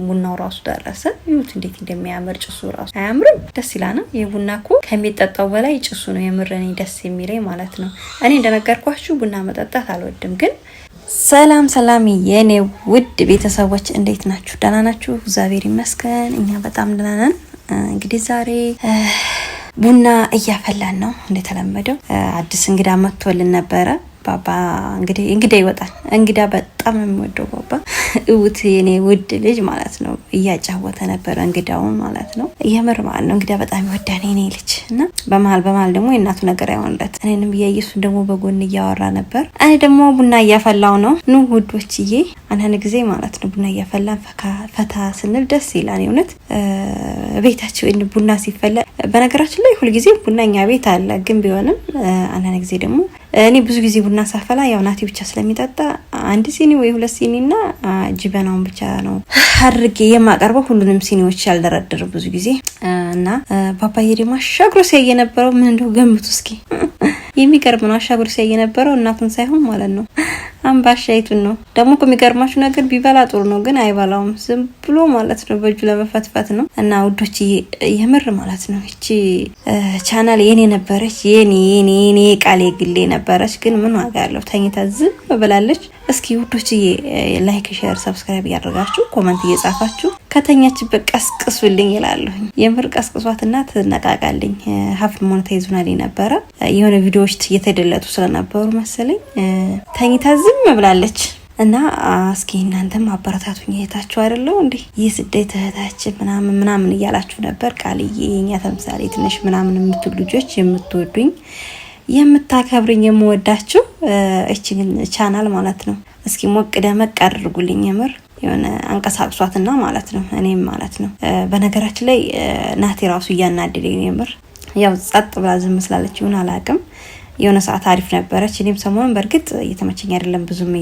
ቡናው ራሱ ደረሰ። ይሁት እንዴት እንደሚያምር ጭሱ ራሱ አያምርም? ደስ ይላል። የቡና እኮ ከሚጠጣው በላይ ጭሱ ነው የምረኔ ደስ የሚለኝ ማለት ነው። እኔ እንደነገርኳችሁ ቡና መጠጣት አልወድም፣ ግን ሰላም የኔ ውድ ቤተሰቦች እንዴት ናችሁ? ደህና ናችሁ? እግዚአብሔር ይመስገን እኛ በጣም ደህና ነን። እንግዲህ ዛሬ ቡና እያፈላን ነው። እንደተለመደው አዲስ እንግዳ መጥቶልን ነበረ። ባባ እንግዳ ይወጣል። እንግዳ በጣም ነው የሚወደው ባባ እውት የኔ ውድ ልጅ ማለት ነው። እያጫወተ ነበር እንግዳውን ማለት ነው። የምር ማለት ነው እንግዳ በጣም ይወዳል የኔ ልጅ እና በመሀል ደግሞ የእናቱ ነገር አይሆንለት። እኔንም እያየሱን ደግሞ በጎን እያወራ ነበር። እኔ ደግሞ ቡና እያፈላው ነው። ኑ ውዶችዬ፣ አንዳንድ ጊዜ ማለት ነው ቡና እያፈላን ፈታ ስንል ደስ ይላል። እውነት ቤታችን ቡና ሲፈላ፣ በነገራችን ላይ ሁልጊዜ ቡና እኛ ቤት አለ። ግን ቢሆንም አንዳንድ ጊዜ ደግሞ እኔ ብዙ ጊዜ ቡና ሳፈላ ያው ናቲ ብቻ ስለሚጠጣ አንድ ሲኒ ወይ ሁለት ሲኒና ጅበናውን ብቻ ነው አድርጌ የማቀርበው። ሁሉንም ሲኒዎች ያልደረደረ ብዙ ጊዜ እና ባባዬ ደግሞ አሻግሮ ሲያየ የነበረው ምን እንደው ገምቱ እስኪ። የሚገርም ነው። አሻግሮ ሲያየ የነበረው እናቱን ሳይሆን ማለት ነው አምባሻይቱን ነው። ደግሞ ከሚገርማችሁ ነገር ቢበላ ጥሩ ነው፣ ግን አይበላውም። ዝም ብሎ ማለት ነው በእጁ ለመፈትፈት ነው። እና ውዶች የምር ማለት ነው እቺ ቻናል የኔ ነበረች፣ የኔ ቃሌ ግሌ ነበረች። ግን ምን ዋጋ ያለው ተኝታ ዝም ብላለች። እስኪ ውዶች ላይክ፣ ሼር፣ ሰብስክራይብ እያደረጋችሁ ኮሜንት እየጻፋችሁ ከተኛችበት ቀስቅሱልኝ ይላል። የምር ቀስቅሷትና ተነቃቃልኝ። ሀፍ ሞኔታይዝናል ነበረ የሆነ ቪዲዮዎች እየተደለቱ ስለነበሩ መሰለኝ ተኝታ ዝም ብላለች። እና እስኪ እናንተም አበረታቱኝ። እህታችሁ አይደለው እንዴ የስደት እህታችን ምናምን እያላችሁ ነበር። ቃልዬ የኛ ተምሳሌ ትንሽ ምናምን የምትሉ ልጆች የምትወዱኝ የምታከብሩኝ የምወዳችሁ እቺን ቻናል ማለት ነው እስኪ ሞቅ ደመቅ አድርጉልኝ። የምር የሆነ አንቀሳቅሷትና ማለት ነው እኔም ማለት ነው። በነገራችን ላይ ናቲ ራሱ እያናደደኝ ነው የምር። ያው ጸጥ ብላ ዝም ስላለች ይሁን አላውቅም። የሆነ ሰዓት አሪፍ ነበረች። እኔም ሰሞኑን በእርግጥ እየተመቸኝ አይደለም፣ ብዙም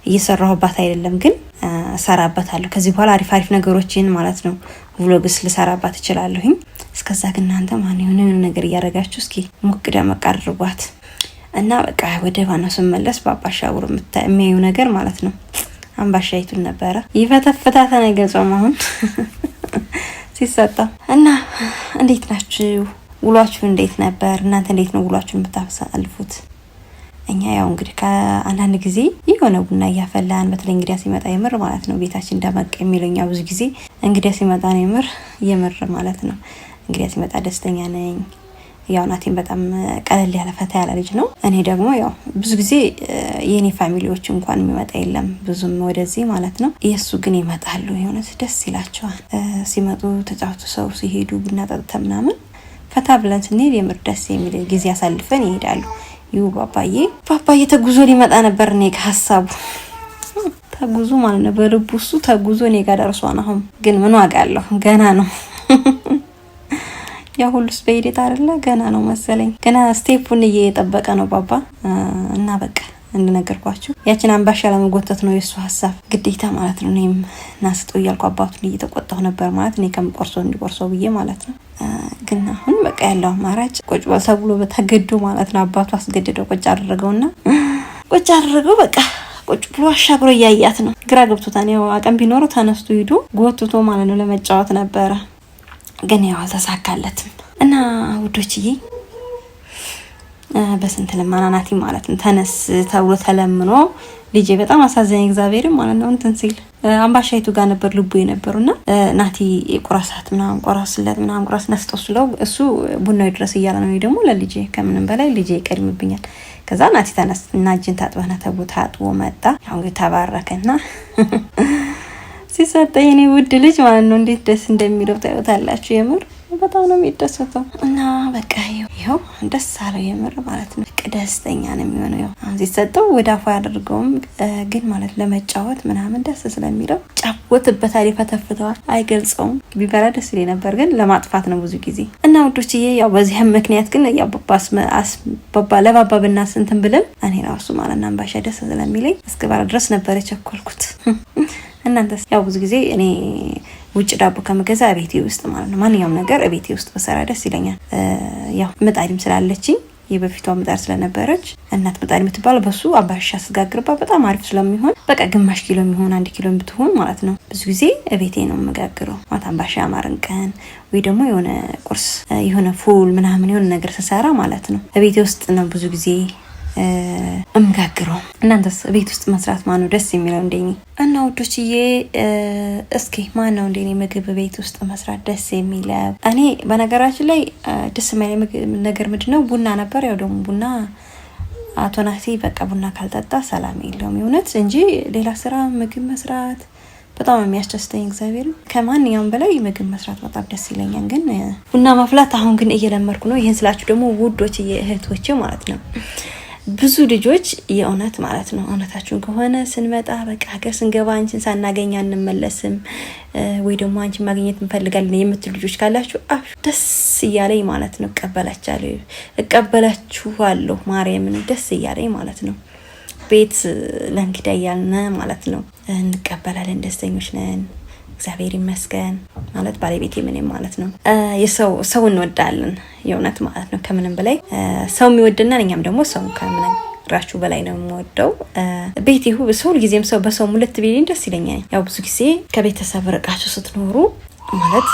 እየሰራሁባት አይደለም፣ ግን ሰራባታለሁ ከዚህ በኋላ አሪፍ ነገሮችን ማለት ነው ቭሎግስ ልሰራባት እችላለሁኝ። እስከዛ ግን እናንተ ማን የሆነ ነገር እያደረጋችሁ እስኪ ሞቅ ደመቅ አድርጓት እና በቃ ወደ ባናው ስመለስ ባባሻውር የሚያዩ ነገር ማለት ነው አምባሻይቱን ነበረ ይፈተፍታታ ነገር ጾማሁን ሲሰጣ እና እንዴት ናችሁ? ውሏችሁ እንዴት ነበር? እናንተ እንዴት ነው ውሏችሁን የምታሳልፉት? እኛ ያው እንግዲህ ከአንዳንድ ጊዜ የሆነ ቡና እያፈላን በተለይ እንግዲያ ሲመጣ የምር ማለት ነው ቤታችን ደመቅ የሚለኛ ብዙ ጊዜ እንግዲያ ሲመጣ ነው የምር ማለት ነው። እንግዲያ ሲመጣ ደስተኛ ነኝ። ያው ናቲም በጣም ቀለል ያለ ፈታ ያለ ልጅ ነው። እኔ ደግሞ ያው ብዙ ጊዜ የኔ ፋሚሊዎች እንኳን የሚመጣ የለም ብዙም ወደዚህ ማለት ነው። የሱ ግን ይመጣሉ። የሆነ ደስ ይላቸዋል ሲመጡ። ተጫውቱ ሰው ሲሄዱ ቡና ጠጥተን ምናምን ፈታ ብለን ስንሄድ የምር ደስ የሚል ጊዜ ያሳልፈን ይሄዳሉ። ባባዬ ተጉዞ ሊመጣ ነበር። እኔ ከሐሳቡ ተጉዞ ማለት ነው በልቡ እሱ ተጉዞ እኔ ጋር ደርሷል። አሁን ግን ምን ዋጋ አለው? ገና ነው። ያ ሁሉስ በሂደት አይደለ? ገና ነው መሰለኝ። ገና ስቴፑን እየጠበቀ ነው ባባ እና በቃ እንደነገርኳችሁ ያችን አምባሻ ለመጎተት ነው የሱ ሐሳብ ግዴታ ማለት ነው። እኔም ናስጠው እያልኩ አባቱን እየተቆጣሁ ነበር ማለት ነው ከምቆርሶ እንዲቆርሶ ብዬ ማለት ነው። ግን አሁን በቃ ያለው አማራጭ ቁጭ በል ተብሎ በተገዶ ማለት ነው አባቱ አስገድደው ቁጭ አደረገው። በቃ ቁጭ ብሎ አሻግሮ እያያት ነው። ግራ ገብቶታል። ያው አቀም ቢኖረው ተነስቶ ሄዶ ጎትቶ ማለት ነው ለመጫወት ነበረ። ግን ያው አልተሳካለትም። እና ውዶችዬ በስንት ለማናናቲ ማለት ነው ተነስ ተብሎ ተለምኖ ልጄ በጣም አሳዘኝ እግዚአብሔር ማለት ነው። እንትን ሲል አምባሻይቱ ጋር ነበር ልቡ የነበሩና ናቲ ቆራሳት ምናምን ቆራስ ነፍጦስለው እሱ ቡናው ድረስ እያለ ነው። ደግሞ ለልጄ ከምንም በላይ ልጄ ይቀድምብኛል። ከዛ ናቲ ተነስ እና እጅን ታጥበና ታጥቦ መጣ። ያው እንግዲህ ተባረከና ሲሰጠኝ እኔ ውድ ልጅ ማለት ነው እንዴት ደስ እንደሚለው ታዩታላችሁ። የምር በጣም ነው የሚደሰተው። እና በቃ ይሄው ደስ አለው የምር ማለት ነው። ደስተኛ ነው የሚሆነው። ያው ሲሰጠው ወደ አፉ ያደርገውም ግን ማለት ለመጫወት ምናምን ደስ ስለሚለው ጫወትበታል፣ ይፈተፍተዋል፣ አይገልጸውም። ቢበላ ደስ ይለኝ ነበር ግን ለማጥፋት ነው ብዙ ጊዜ። እና ውዶችዬ ያው በዚህም ምክንያት ግን ያው ለባባ ብናስንትን ብለን እኔ ራሱ ማለት ነው አምባሻ ደስ ስለሚለኝ እስከባራ ድረስ ነበር የቸኮልኩት። እናንተስ? ያው ብዙ ጊዜ እኔ ውጭ ዳቦ ከመገዛ ቤቴ ውስጥ ማለት ነው ማንኛውም ነገር ቤቴ ውስጥ በሰራ ደስ ይለኛል። ያው ምጣድም ስላለችኝ የበፊቷ ምጣድ ስለነበረች እናት ምጣድ የምትባለው በሱ አምባሻ ስጋግርባ በጣም አሪፍ ስለሚሆን በቃ ግማሽ ኪሎ የሚሆን 1 ኪሎ ብትሆን ማለት ነው ብዙ ጊዜ እቤቴ ነው የምጋግረው። ማለት አምባሻ ማርን ቀን ወይ ደግሞ የሆነ ቁርስ የሆነ ፉል ምናምን የሆነ ነገር ስሰራ ማለት ነው እቤቴ ውስጥ ነው ብዙ ጊዜ እምጋግረው። እናንተስ ቤት ውስጥ መስራት ማነው ደስ የሚለው እንደኔ? እና ውዶችዬ እስኪ ማነው እንደኔ ምግብ ቤት ውስጥ መስራት ደስ የሚለው? እኔ በነገራችን ላይ ደስ የሚለኝ ነገር ምንድነው ቡና ነበር። ያው ደግሞ ቡና አቶ ናቲ በቃ ቡና ካልጠጣ ሰላም የለውም የእውነት እንጂ ሌላ ስራ ምግብ መስራት በጣም የሚያስደስተኝ እግዚአብሔር ከማንኛውም በላይ ምግብ መስራት በጣም ደስ ይለኛል። ግን ቡና ማፍላት አሁን ግን እየለመድኩ ነው። ይሄን ስላችሁ ደግሞ ውዶችዬ እህቶቼ ማለት ነው ብዙ ልጆች የእውነት ማለት ነው እውነታችሁን ከሆነ ስንመጣ በቃ ሀገር ስንገባ አንቺን ሳናገኝ አንመለስም ወይ ደግሞ አንቺን ማግኘት እንፈልጋለን የምትሉ ልጆች ካላችሁ ደስ እያለኝ ማለት ነው እቀበላችኋለሁ ማርያምን ደስ እያለኝ ማለት ነው። ቤት ለእንግዳ እያልን ማለት ነው እንቀበላለን፣ ደስተኞች ነን። እግዚአብሔር ይመስገን ማለት ባለቤቴ ምንም ማለት ነው ሰው እንወዳለን የእውነት ማለት ነው። ከምንም በላይ ሰው የሚወድና እኛም ደግሞ ሰው ከመነግራችሁ በላይ ነው የምወደው። ቤቴ ሰው ጊዜም ሰው በሰው ሙለት ቢልኝ ደስ ይለኛል። ያው ብዙ ጊዜ ከቤተሰብ ርቃችሁ ስትኖሩ ማለት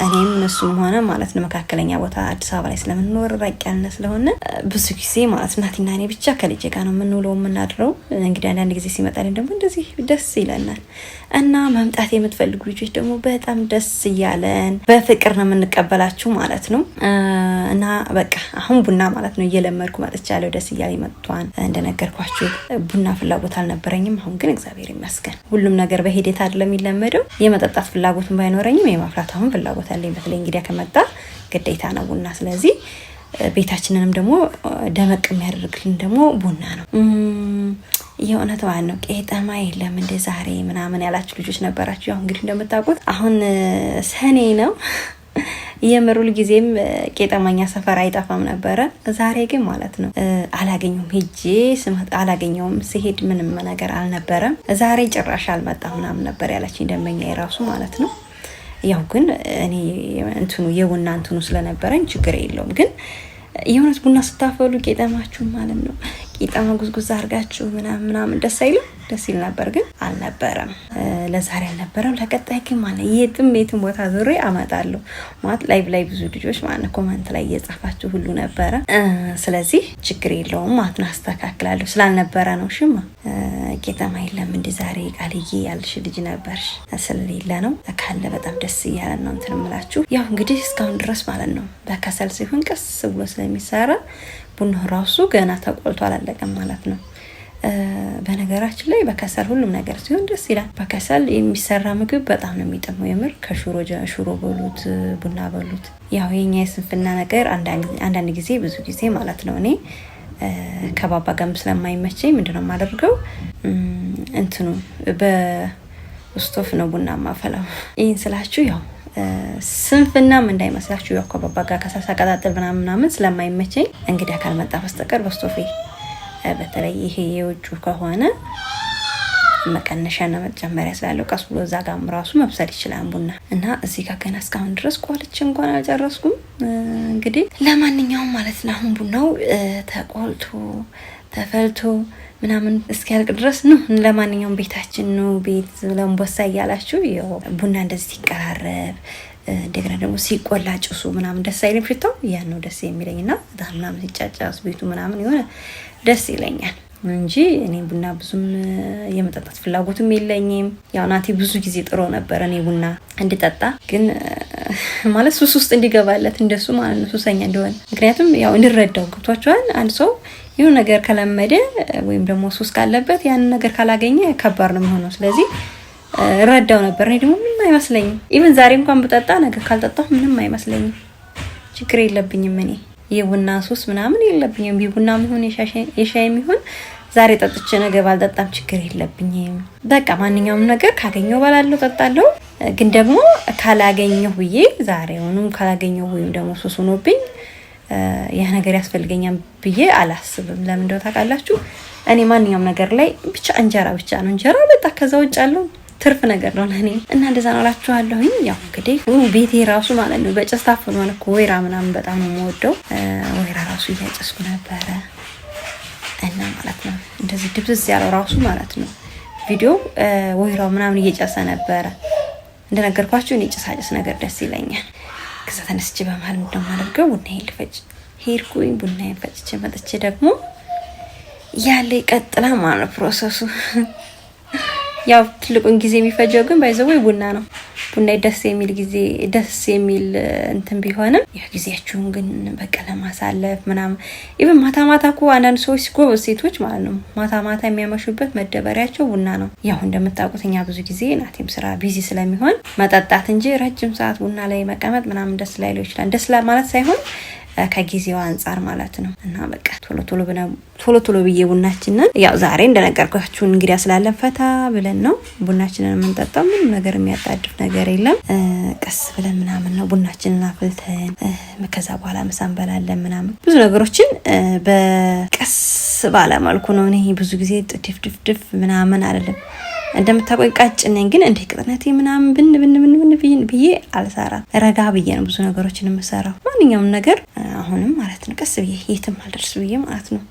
እኔም እሱም ሆነ ማለት ነው መካከለኛ ቦታ አዲስ አበባ ላይ ስለምንኖር ራቅ ያልን ስለሆነ ብዙ ጊዜ ማለት እናትና እኔ ብቻ ከልጄ ጋር ነው የምንውለው የምናድረው። እንግዲህ አንዳንድ ጊዜ ሲመጣልን ደግሞ እንደዚህ ደስ ይለናል። እና መምጣት የምትፈልጉ ልጆች ደግሞ በጣም ደስ እያለን በፍቅር ነው የምንቀበላችሁ ማለት ነው። እና በቃ አሁን ቡና ማለት ነው እየለመድኩ መጥቻለሁ። ደስ እያለኝ መጥቷን እንደነገርኳችሁ ቡና ፍላጎት አልነበረኝም። አሁን ግን እግዚአብሔር ይመስገን ሁሉም ነገር በሂደት አይደለም የሚለመደው። የመጠጣት ፍላጎቱን ባይኖረኝም የማፍላት አሁን ፍላጎት አለኝ። በተለይ እንግዲህ ከመጣ ግዴታ ነው ቡና። ስለዚህ ቤታችንንም ደግሞ ደመቅ የሚያደርግልን ደግሞ ቡና ነው። የእውነት ማለት ነው ቄጠማ የለም እንደ ዛሬ ምናምን ያላችሁ ልጆች ነበራችሁ። ያው እንግዲህ እንደምታውቁት አሁን ሰኔ ነው። የምሩል ጊዜም ቄጠማኛ ሰፈር አይጠፋም ነበረ። ዛሬ ግን ማለት ነው አላገኘውም። ሄጄ ስመጣ አላገኘውም። ሲሄድ ምንም ነገር አልነበረም። ዛሬ ጭራሽ አልመጣም ምናምን ነበር ያለችኝ ደንበኛ የራሱ ማለት ነው። ያው ግን እኔ የቡና እንትኑ ስለነበረኝ ችግር የለውም። ግን የእውነት ቡና ስታፈሉ ቄጠማችሁ ማለት ነው ቄጠማ ጉዝጉዝ አድርጋችሁ ምናምን ደስ አይልም? ደስ ይል ነበር ግን አልነበረም። ለዛሬ አልነበረም። ለቀጣይ ግን ማለት የትም ቦታ ዙሬ አመጣለሁ ማለት ላይ ብዙ ልጆች ማለት ኮሜንት ላይ እየጻፋችሁ ሁሉ ነበረ። ስለዚህ ችግር የለውም ማለት ነው አስተካክላለሁ። ስላልነበረ ነው ሽማ ቄጠማ የለም እንደ ዛሬ ቃልዬ ያልሽ ልጅ ነበርሽ ስለሌለ ነው። ካለ በጣም ደስ እያለን ነው እንትን እምላችሁ። ያው እንግዲህ እስካሁን ድረስ ማለት ነው በከሰል ሲሆን ቀስ ብሎ ስለሚሰራ ቡናው ራሱ ገና ተቆልቶ አላለቀም ማለት ነው። በነገራችን ላይ በከሰል ሁሉም ነገር ሲሆን ደስ ይላል። በከሰል የሚሰራ ምግብ በጣም ነው የሚጥመው የምር። ከሽሮ በሉት ቡና በሉት። ያው የኛ የስንፍና ነገር አንዳንድ ጊዜ ብዙ ጊዜ ማለት ነው እኔ ከባባ ጋርም ስለማይመቸኝ ምንድነው የማደርገው እንትኑ በስቶፍ ነው ቡና ማፈላው። ይሄን ስላችሁ ያው ስንፍናም እንዳይመስላችሁ ያው ከባባ ጋር ከሳሳ ቀጣጥል ምናምን ስለማይመቸኝ እንግዲህ ካልመጣ በስተቀር በስቶፌ በተለይ ይሄ የውጭ ከሆነ መቀነሻና መጨመሪያ ስላለው ቀስ ብሎ እዛ ጋርም ራሱ መብሰል ይችላል ቡና። እና እዚህ ጋር ገና እስካሁን ድረስ ቆልቼ እንኳን አልጨረስኩም። እንግዲህ ለማንኛውም ማለት ነው አሁን ቡናው ተቆልቶ ተፈልቶ ምናምን እስኪያልቅ ድረስ ነው። ለማንኛውም ቤታችን ነው ቤት ለምቦሳ እያላችሁ ያው ቡና እንደዚህ ሲቀራረብ እንደገና ደግሞ ሲቆላ ጭሱ ምናምን ደስ አይልም? ሽታው ያን ነው ደስ የሚለኝና ምናምን ሲጫጫስ ቤቱ ምናምን የሆነ ደስ ይለኛል እንጂ እኔ ቡና ብዙም የመጠጣት ፍላጎትም የለኝም። ያው ናቲ ብዙ ጊዜ ጥሮ ነበር እኔ ቡና እንድጠጣ፣ ግን ማለት ሱስ ውስጥ እንዲገባለት እንደሱ ማለት ነው ሱሰኛ እንደሆነ። ምክንያቱም ያው እንድረዳው ገብቷቸዋል። አንድ ሰው የሆነ ነገር ከለመደ ወይም ደግሞ ሱስ ካለበት ያን ነገር ካላገኘ ከባድ ነው የሚሆነው። ስለዚህ ረዳው ነበር። እኔ ደግሞ ምንም አይመስለኝም። ኢቭን ዛሬ እንኳን ብጠጣ ነገር ካልጠጣሁ ምንም አይመስለኝም። ችግር የለብኝም። እኔ የቡና ሱስ ምናምን የለብኝም። ቢቡናም ይሁን የሻይም ይሁን ዛሬ ጠጥቼ ነገ ባልጠጣም ችግር የለብኝም። በቃ ማንኛውም ነገር ካገኘው ባላለሁ ጠጣለሁ። ግን ደግሞ ካላገኘው ብዬ ዛሬውንም ካላገኘው ወይም ደግሞ ሱስ ሆኖብኝ ያ ነገር ያስፈልገኛል ብዬ አላስብም። ለምን እንደው ታውቃላችሁ እኔ ማንኛውም ነገር ላይ ብቻ እንጀራ ብቻ ነው እንጀራ በቃ ከዛ ውጭ አለው ትርፍ ነገር ነው ለኔ እና እንደዛ ነው እላችኋለሁኝ። ያው እንግዲህ ቤቴ ራሱ ማለት ነው በጭስ ታፍኗል እኮ ወይራ ምናምን በጣም ነው የምወደው። ወይራ ራሱ እያጨስኩ ነበረ እና ማለት ነው እንደዚህ ድብዝዝ ያለው ራሱ ማለት ነው ቪዲዮ ወይራው ምናምን እየጨሰ ነበረ። እንደነገርኳችሁ እኔ ጭሳጭስ ነገር ደስ ይለኛል። ከዛ ተነስቼ በመሀል እንደማደርገው ቡናዬን ልፈጭ ሄድኩኝ። ቡናዬን ፈጭቼ መጥቼ ደግሞ ያለ ይቀጥላል ማለት ፕሮሰሱ። ያው ትልቁን ጊዜ የሚፈጀው ግን ባይዘው ቡና ነው። ቡና ደስ የሚል እንትን ቢሆንም ያው ጊዜያችሁን ግን በቃ ለማሳለፍ ምናምን ኢቭን ማታ እኮ አንዳንድ ሰዎች ጎበዝ ሴቶች ማለት ነው ማታ የሚያመሹበት መደበሪያቸው ቡና ነው። ያው እንደምታውቁት እኛ ብዙ ጊዜ ናቲም ስራ ቢዚ ስለሚሆን መጠጣት እንጂ ረጅም ሰዓት ቡና ላይ መቀመጥ ምናምን ደስ ላይለው ይችላል። ደስ ማለት ሳይሆን ከጊዜው አንፃር ማለት ነው። እና በቃ ቶሎ ብዬ ቡናችንን ያው ዛሬ እንደነገርኳችሁ እንግዲህ ስላለን ፈታ ብለን ነው ቡናችንን የምንጠጣው። ምንም ነገር የሚያጣድፍ ነገር የለም። ቀስ ብለን ምናምን ነው ቡናችንን አፍልተን ከዛ በኋላ ምሳ እንበላለን ምናምን ብዙ ነገሮችን በቀስ ባለ መልኩ ነው። እኔ ብዙ ጊዜ ድፍ ምናምን አይደለም እንደምታቆይ ቃጭን ነኝ። ግን እንደ ቅጥነቴ ምናምን ብን ብዬ አልሰራም። ረጋ ብዬ ነው ብዙ ነገሮችን የምሰራው። ማንኛውም ነገር አሁንም ማለት ነው ቀስ ብዬ የትም አልደርስ ብዬ ማለት ነው